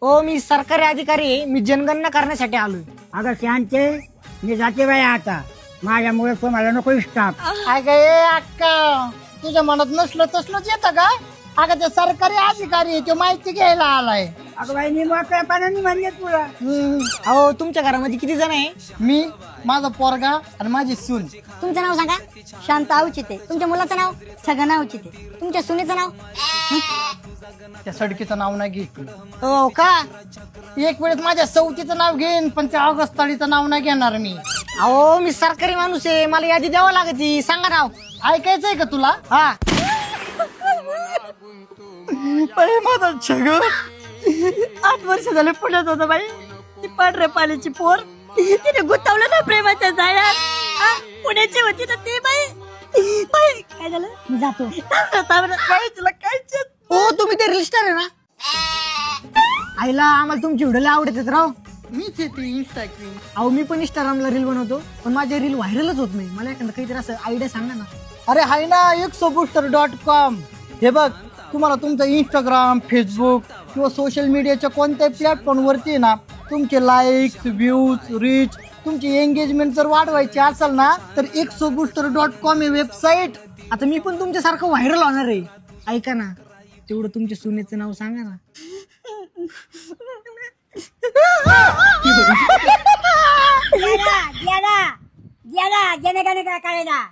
हो मी सरकारी अधिकारी आहे, मी जनगणना करण्यासाठी आलोय. अगं शांते, मी जाते बाई आता. माझ्यामुळे तुम्हाला नको स्टाफ. अगं ए अक्का, तुझ्या मनात नसलं तसलंच येतं का? अगं ते सरकारी अधिकारी आहे, तो माहिती घ्यायला आलाय. अगं बाई, मी मोकळ्यापणाने म्हणले तुला. अहो तुमच्या घरामध्ये किती जण आहे? मी, माझा पोरगा आणि माझी सून. तुमचं नाव सांगा. शांत अवचिते. तुमच्या मुलाचं नाव? छगन अवचिते. तुमच्या सुनेचं नाव? त्या सडकीचं नाव नाही घेत. हो का? एक वेळेस माझ्या सवतीचं नाव घेईन, पण त्या अगस्ताळीचं नाव नाही घेणार मी. अहो मी सरकारी माणूस आहे, मला यादी द्यावं लागती. सांगा नाव. ऐकायचंय का तुला? हा. बाई माझा छगन 8 वर्ष झाले पुण्यात होता बाई. ती पांढऱ्या पाण्याची पोर तिने गुंतवलं ना प्रेमाच्या जाळ्यात. पुण्याची होती ना ती बाई. बाई काय झालं? मी जातो. बाई तुला काय हो तुम्ही ते रजिस्टर आहे ना? आईला आम्हाला तुमची व्हिडिओ आवडत राव. मीच येते इंस्टाग्राम. अहो मी पण इंस्टाग्रामला रील बनवतो, पण माझे रील व्हायरलच होत नाही. मला एखादं काहीतरी असं आयडिया सांगा ना. अरे हाय ना exobooster.com. हे बघ, तुम्हाला तुमचं इंस्टाग्राम, फेसबुक किंवा सोशल मीडियाच्या कोणत्याही प्लॅटफॉर्मवरती ना तुमचे लाईक्स, व्ह्यूज, रीच, तुमची एंगेजमेंट जर वाढवायची असेल ना तर exobooster.com हे वेबसाईट. आता मी पण तुमच्यासारखं व्हायरल होणार आहे. ऐका ना, तेवढं तुमच्या सुनेचं नाव सांगा ना. ज्यादा ज्यादा ज्यादा ज्याने काय कळेना.